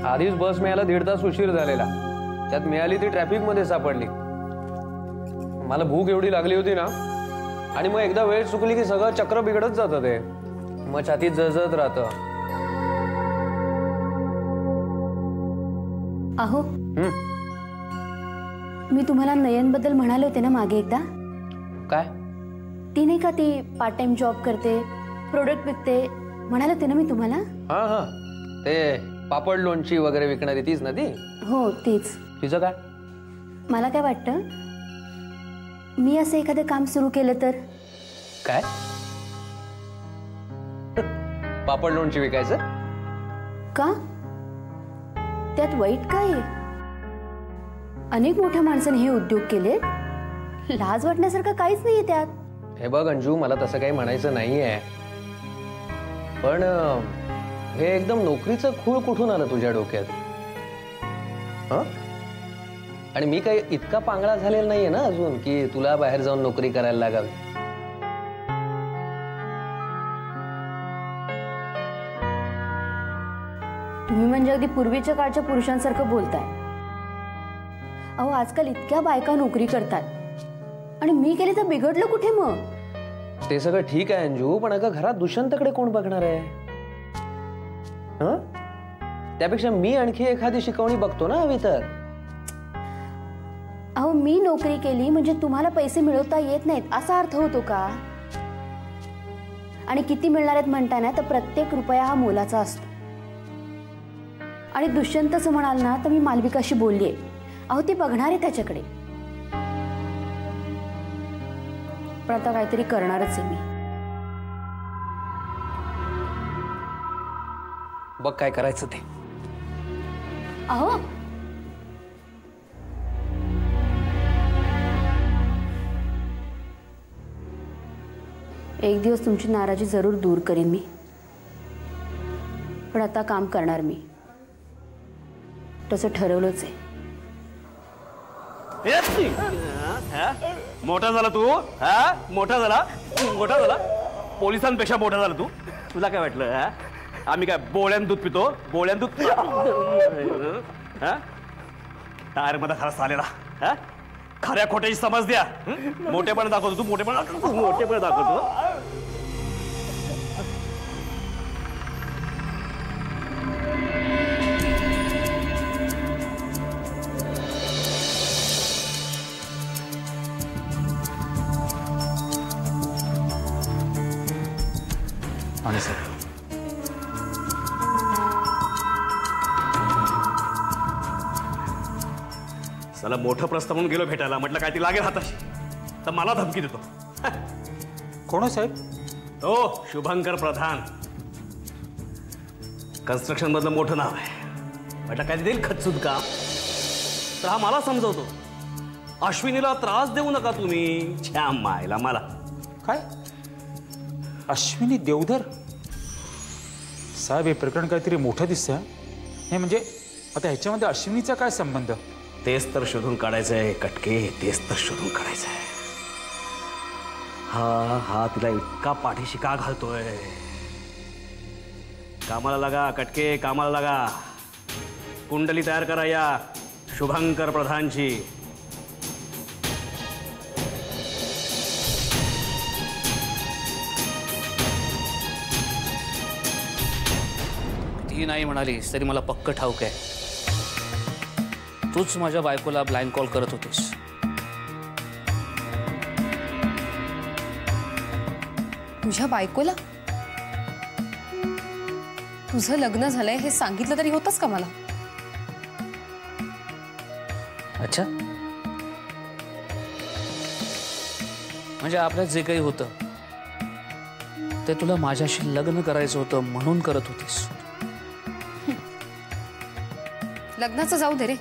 आधीच बस मिळायला 1.5 तास उशीर झालेला, त्यात मिळाली ती ट्रॅफिक मध्ये सापडली। मला भूक एवढी लागली होती ना, आणि मग एकदा वेळ चुकली की सगळं चक्र बिघडत जातं, ते मग छातीत जळजळत राहतं। अहो मी तुम्हाला नयन बद्दल म्हणाले होते ना मागे एकदा। काय? ती नाही का, ती पार्ट टाइम जॉब करते, प्रोडक्ट विकते, म्हणाले होते ना मी तुम्हाला। हाँ हाँ, ते पापड लोणची वगैरे विकणारी तीच ना ती? हो तीच। तिचं काय? मला काय वाटतं, मी असं एखादं काम सुरू केलं तर? काय? पापड लोणची विकायचं? का? त्यात वाईट काय आहे? अनेक मोठ्या माणसांनी हे उद्योग केले, लाज वाटण्यासारखं काहीच नाहीये त्यात। हे बघ अंजू, मला तसं काही म्हणायचं नाहीये, पण हे एकदम नोकरीचं खूळ कुठून आलं तुझ्या डोक्यात? हं? आणि मी काही इतका पांगळा झालेला नाहीये ना अजून की तुला बाहेर जाऊन नोकरी करायला लागावी। तुम्ही म्हणजे अगदी पूर्वीच्या काळच्या पुरुषांसारखं बोलताय। अहो आजकाल इतक्या बायका नोकरी करतात आणि मी केले तर बिघडलं कुठे मग? ते सगळं ठीक आहे अंजू, पण अगं घरात दुष्यंतकडे कोण बघणार आहे? हं? त्यापेक्षा मी आणखी एखादी शिकवणी बघतो ना हवी तर। अहो मी नोकरी केली म्हणजे तुम्हाला पैसे मिळवता येत नाहीत असा अर्थ होतो का? आणि किती मिळणार आहेत म्हणताय ना, तर प्रत्येक रुपया हा मोलाचा असतो। आणि दुष्यंतच म्हणाल ना तर मी मालविकाशी बोललीये, अहो ती बघणार आहे त्याच्याकडे, पण आता काहीतरी करणारच आहे मी। बघ काय करायचं ते। अहो एक दिवस तुमची नाराजी जरूर दूर करीन मी, पण आता काम करणार मी, तसं ठरवलंच आहे। मोठा झाला तू, मोठा झाला, पोलिसांपेक्षा मोठा झाला तू। तुला काय वाटलं आम्ही काय बोळ्यान दूध पितो? बोळ्यान दूध टायर मध्ये खरा चालेला, खऱ्या खोट्याची समज द्या। मोठेपण दाखवतो तू, मोठेपण दाखवतो। आणि सर चला मोठं प्रस्ताव म्हणून गेलो भेटायला, म्हटलं काय ती लागेल हाताशी, तर मला धमकी देतो। कोण साहेब? हो शुभंकर प्रधान, कन्स्ट्रक्शन मधलं मोठं नाव आहे। म्हटलं काय देईल खचून का, तर हा मला समजवतो, अश्विनीला त्रास देऊ नका तुम्ही। छान मायला मला काय? अश्विनी देवधर साहेब, हे प्रकरण काहीतरी मोठं दिसतंय। हे म्हणजे आता ह्याच्यामध्ये अश्विनीचा काय संबंध? तेच तर शोधून काढायचंय कटके, तेच तर शोधून काढायचंय। हा तिला इतका पाठीशी का घालतोय? कामाला लागा कटके, कामाला लागा। कुंडली तयार करा या शुभंकर प्रधानची। ती नाही म्हणालीस तरी मला पक्क ठाऊक आहे, तूच माझ्या बायकोला ब्लाइंड कॉल करत होतीस। तुझ्या बायकोला? तुझं लग्न झालंय हे सांगितलं तरी होतंच का मला? अच्छा, म्हणजे आपल्यात जे काही होतं ते तुला माझ्याशी लग्न करायचं होतं म्हणून करत होतीस। लग्नाचं जाऊ दे रे,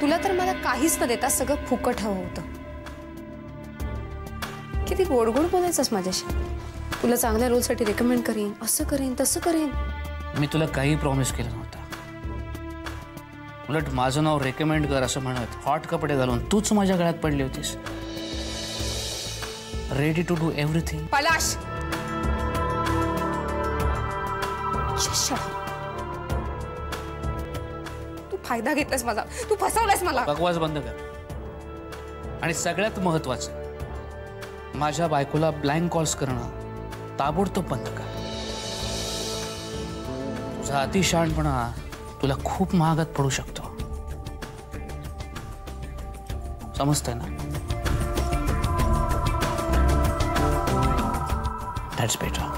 तुला तर मला काहीच न देता सगळं फुकट हवं होतं। किती गोड गोड बोलायचंस माझ्याशी, तुला चांगल्या रोलसाठी रेकमेंड करीन, असं करीन तसं करीन। मी तुला काही प्रॉमिस केलं नव्हतं, उलट माझं नाव रेकमेंड कर असं म्हणत हॉट कपडे घालून तूच माझ्या गळ्यात पडली होतीस, रेडी टू डू एव्हरीथिंग। पलाश, फायदा घेतलास माझा, तू फसवलास मला. बकवास बंद कर. आणि सगळ्यात महत्वाचं, माझ्या बायकोला ब्लँक कॉल्स करणं ताबडतोब बंद कर. तुझा अतिशहाणपणा तुला खूप महागात पडू शकतो. समजतंय ना? That's better.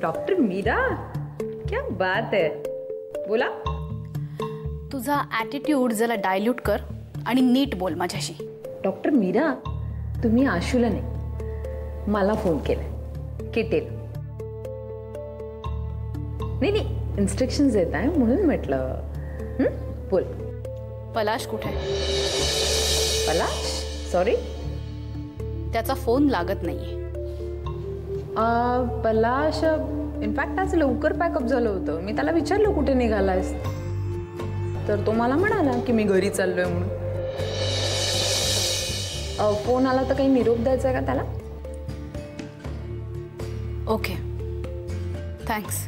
डॉक्टर मीरा, क्या बात है, बोला. तुझा ॲटिट्यूड जरा डायल्यूट कर आणि नीट बोल माझ्याशी. डॉक्टर मीरा, तुम्ही आशूला नाही मला फोन केलाय, किटेल. नाही नाही, इन्स्ट्रक्शन्स देत आहे म्हणून म्हटलं. बोल. पलाश कुठे? पलाश, सॉरी. त्याचा फोन लागत नाहीये. पलाश इनफॅक्ट आज लवकर पॅकअप झालं होतं. मी त्याला विचारलं कुठे निघालायस, तर तो मला म्हणाला की मी घरी चाललोय म्हणून. फोन आला तर काही निरोप द्यायचा आहे का त्याला? Okay, thanks.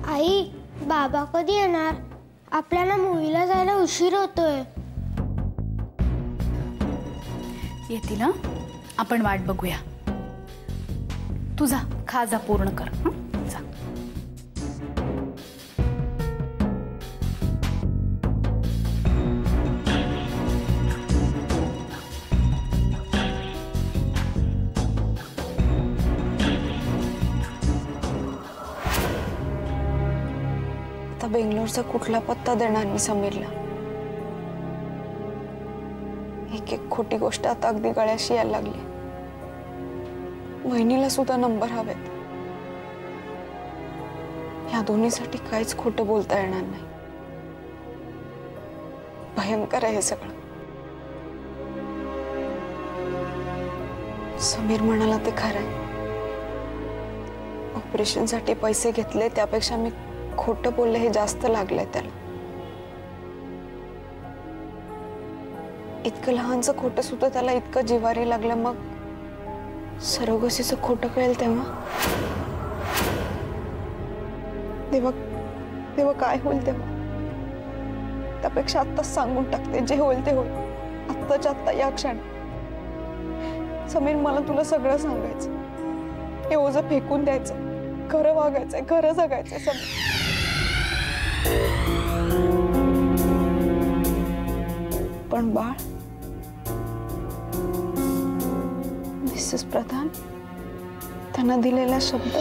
आई, बाबा कधी येणार? आपल्याला मूवीला जायला उशीर होतोय. येतील ना, आपण वाट बघूया. तुझा खाजा पूर्ण कर. जा. आता बेंगलोरचा कुठला पत्ता देणार मी समीरला? एक एक खोटी गोष्ट आता अगदी गळ्याशी यायला लागली. वहिनीला सुद्धा नंबर हवेत. या दोन्हीसाठी काहीच खोटं बोलता येणार नाही. भयंकर आहे हे सगळं. समीर म्हणाला ते खरं आहे. ऑपरेशनसाठी पैसे घेतले त्यापेक्षा मी खोटं बोलले हे जास्त लागलंय त्याला. इतकं लहानचं खोटं सुद्धा त्याला इतकं जिवारी लागलं. मग सरोगसीचं खोटं कळेल तेव्हा तेव्हा काय होईल तेव्हा? त्यापेक्षा आत्ताच सांगून टाकते, जे होईल ते होईल. आत्ताच्या आत्ता या क्षणी. समीर, मला तुला सगळं सांगायचं. हे ओझं फेकून द्यायचं. खरं वागायचंय, खरं जगायचंय समीर. पण बाळ, मिसेस प्रधान त्यांना दिलेला शब्द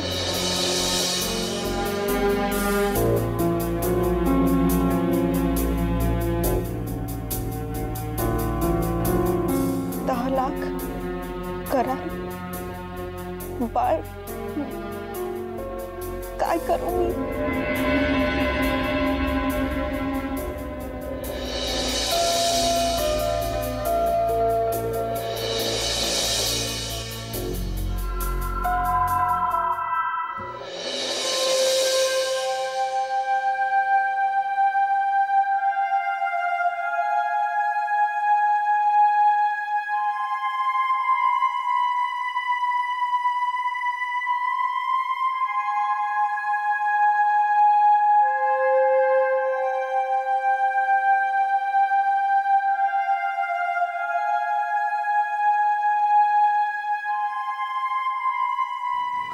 $10 लाख करार. बाळ, काय करू मी?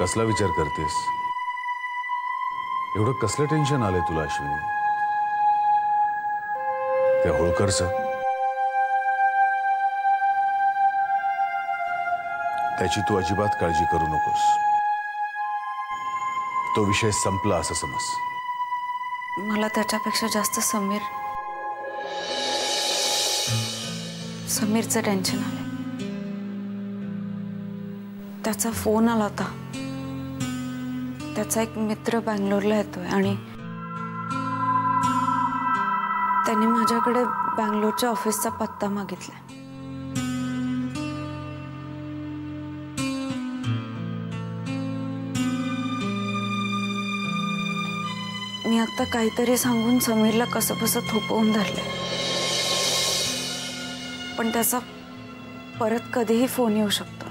कसला विचार करतेस? एवढं कसलं टेन्शन आलंय तुला अश्विनी? त्या होळकरचं, त्याची तू अजिबात काळजी करू नकोस. तो विषय संपला असं समज. मला त्याच्यापेक्षा जास्त समीरचं टेन्शन आलंय. त्याचा फोन आला होता. त्याचा एक मित्र बँगलोरला येतोय आणि त्यांनी माझ्याकडे बँगलोरच्या ऑफिसचा पत्ता मागितला. मी आता काहीतरी सांगून समीरला कसं बसं थोपवून धरले, पण त्याचा परत कधीही फोन येऊ शकतो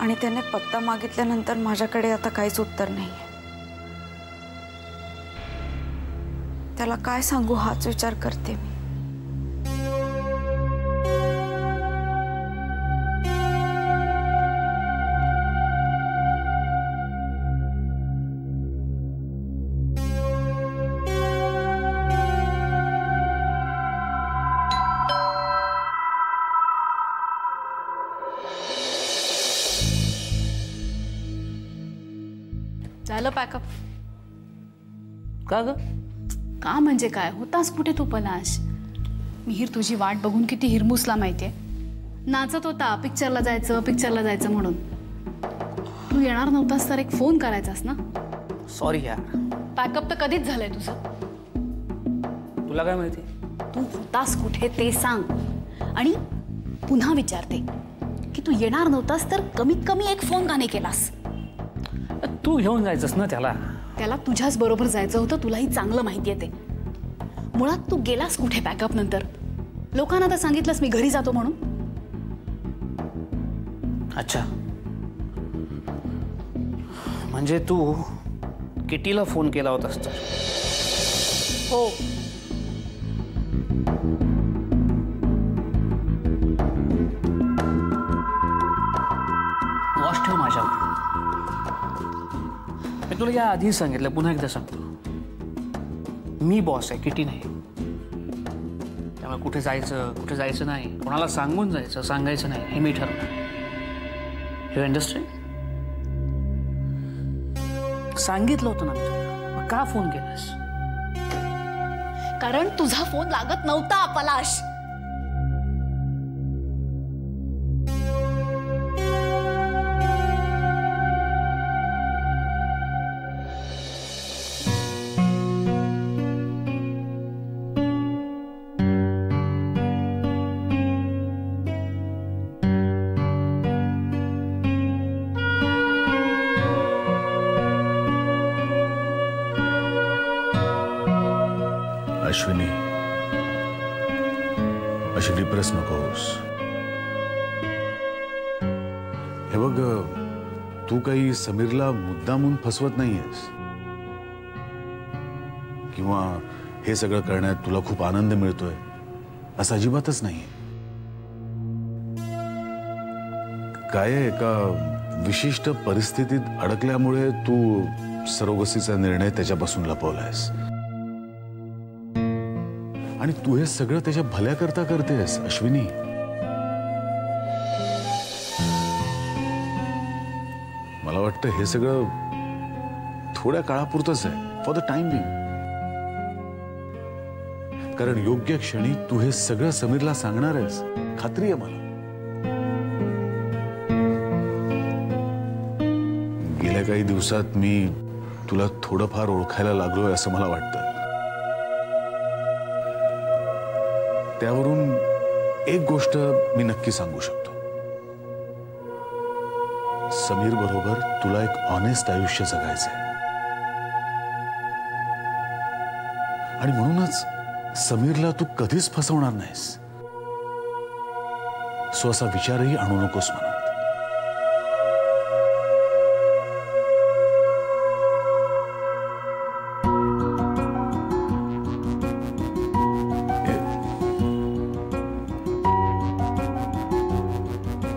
आणि त्याने पत्ता मागितल्यानंतर माझ्याकडे आता काहीच उत्तर नाही. त्याला काय सांगू हाच विचार करते मी. झालं पॅकअप? का ग? का म्हणजे काय, होतास कुठे तू पलाश? मिहीर तुझी वाट बघून किती हिरमुसला माहितीये. नाचत होता पिक्चरला जायचं म्हणून. तू येणार नव्हतास तर एक फोन करायचास ना. सॉरी यार. पॅकअप तर कधीच झालंय तुझं. तुला काय माहिती? तू होतास कुठे ते सांग. आणि पुन्हा विचारते की तू येणार नव्हतास तर कमीत कमी एक फोन का नाही केलास? तू घेऊन जायचंस ना त्याला. त्याला तुझ्याच बरोबर जायचं होतं, तुलाही चांगलं माहिती आहे ते. मुळात तू गेलास कुठे पॅकअप नंतर? लोकांना तर सांगितलंस मी घरी जातो म्हणून. अच्छा, म्हणजे तू किटीला फोन केला होतास तर? हो. वॉच ठेव माझ्यावर. मी तुला या आधीच सांगितलं, पुन्हा एकदा सांगतो. मी बॉस आहे, किटी नाही. त्यामुळे कुठे जायचं नाही, कोणाला सांगून जायचं, सांगायचं नाही, हे मी ठरवलं. You understand? सांगितलं होतं ना मी तुला. मग का फोन केलास? कारण तुझा फोन लागत नव्हता पलाश. अश्विनी, अशी डिप्रेस नकोस. हे बघ, तू काही समीरला मुद्दामून फसवत नाहीयेस किंवा हे सगळं करण्यात तुला खूप आनंद मिळतोय असं अजिबातच नाहीये. काय आहे, एका विशिष्ट परिस्थितीत अडकल्यामुळे तू सरोगसीचा निर्णय त्याच्यापासून लपवलायस आणि तू हे सगळं त्याच्या भल्याकरता करतेस अश्विनी. मला वाटतं हे सगळं थोड्या काळापुरतंच आहे, फॉर द टाइम बिंग. कारण योग्य क्षणी तू हे सगळं समीरला सांगणार आहेस, खात्री आहे मला. गेल्या काही दिवसात मी तुला थोडंफार ओळखायला लागलोय असं मला वाटतं. त्यावरून एक गोष्ट मी नक्की सांगू शकतो. समीर बरोबर तुला एक ऑनेस्ट आयुष्य जगायचंय आणि म्हणूनच समीरला तू कधीच फसवणार नाहीस. सो असा विचारही आणू नकोस मनात.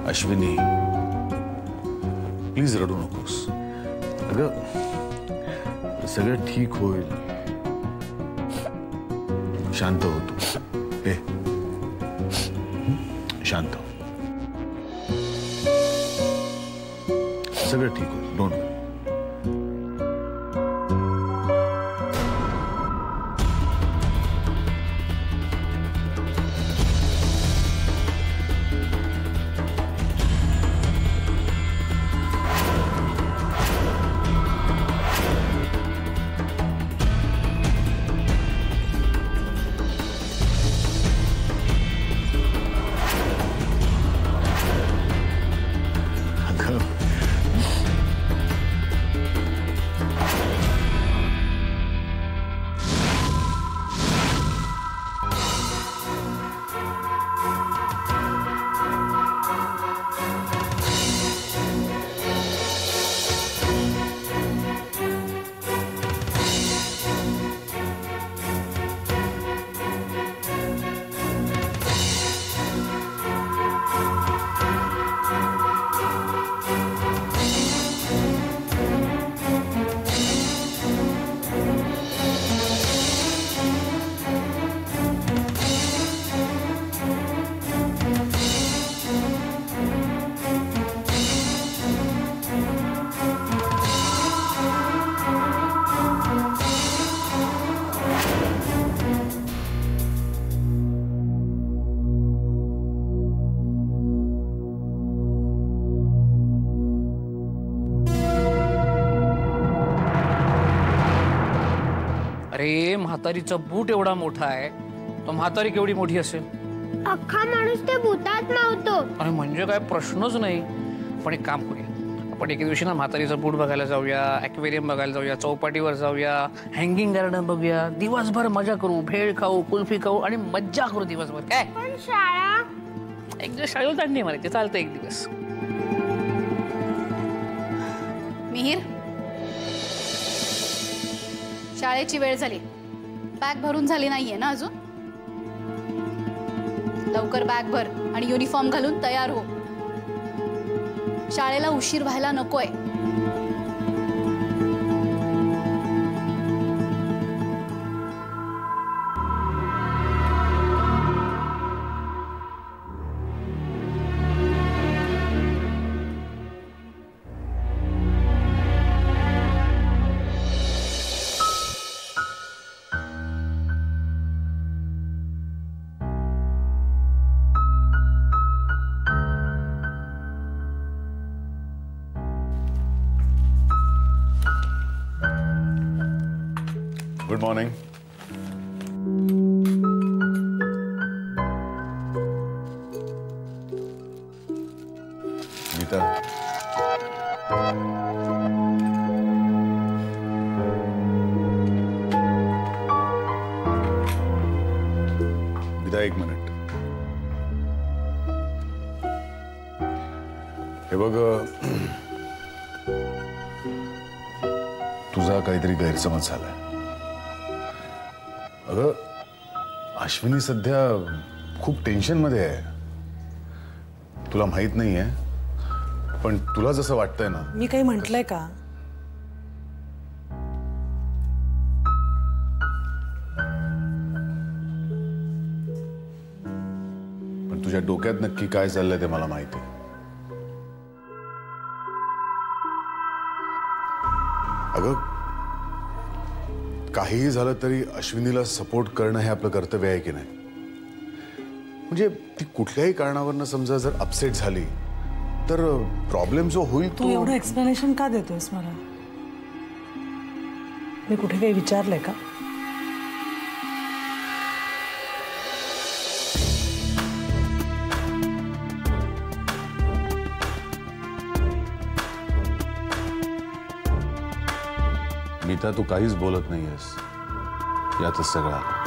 अश्विनी, प्लीज रडू नकोस. अगं, सगळं ठीक होईल. शांत हो तू. शांत हो. सगळं ठीक होईल. डोंट वरी. अरे म्हातारीचा बूट एवढा मोठा आहे, तो म्हातारी केवढी मोठी असेल? अख्खा माणूस ते भूतात मावतो. अरे म्हणजे काय प्रश्नच नाही. पण एक काम करूया, आपण एके दिवशी ना म्हातारीचा बूट बघायला जाऊया, ॲक्वेरियम बघायला जाऊया, चौपाटीवर जाऊया, हँगिंग गार्डन बघूया, दिवसभर मजा करू, भेळ खाऊ, कुल्फी खाऊ आणि मज्जा करू दिवसभर. काय पण शाळा? एक दिवस शाळेला दांडी मारायची, चालतं एक दिवस. मिहीर, शाळेची वेळ झाली. बॅग भरून झाली नाहीये ना अजून? लवकर बॅग भर आणि युनिफॉर्म घालून तयार हो. शाळेला उशीर व्हायला नकोय. Good morning. गीता, गीता एक मिनिट. हे बघ, तुझा काहीतरी गैरसमज झालाय. अगं, अश्विनी सध्या खूप टेन्शन मध्ये आहे. तुला माहित नाहीये, पण तुला जसं वाटतंय ना. मी काही म्हटलंय का? पण तुझ्या डोक्यात नक्की काय चाललंय ते मला माहिती आहे. अगं, काहीही झालं तरी अश्विनीला सपोर्ट करणं हे आपलं कर्तव्य आहे की नाही? म्हणजे ती कुठल्याही कारणावरनं समजा जर अपसेट झाली तर प्रॉब्लेम जो होईल तू एवढं एक्सप्लेनेशन का देतोयस मला? मी कुठे काही विचारलंय का? मीता, तू काहीच बोलत नाहीयेस. यातच सगळं आलं.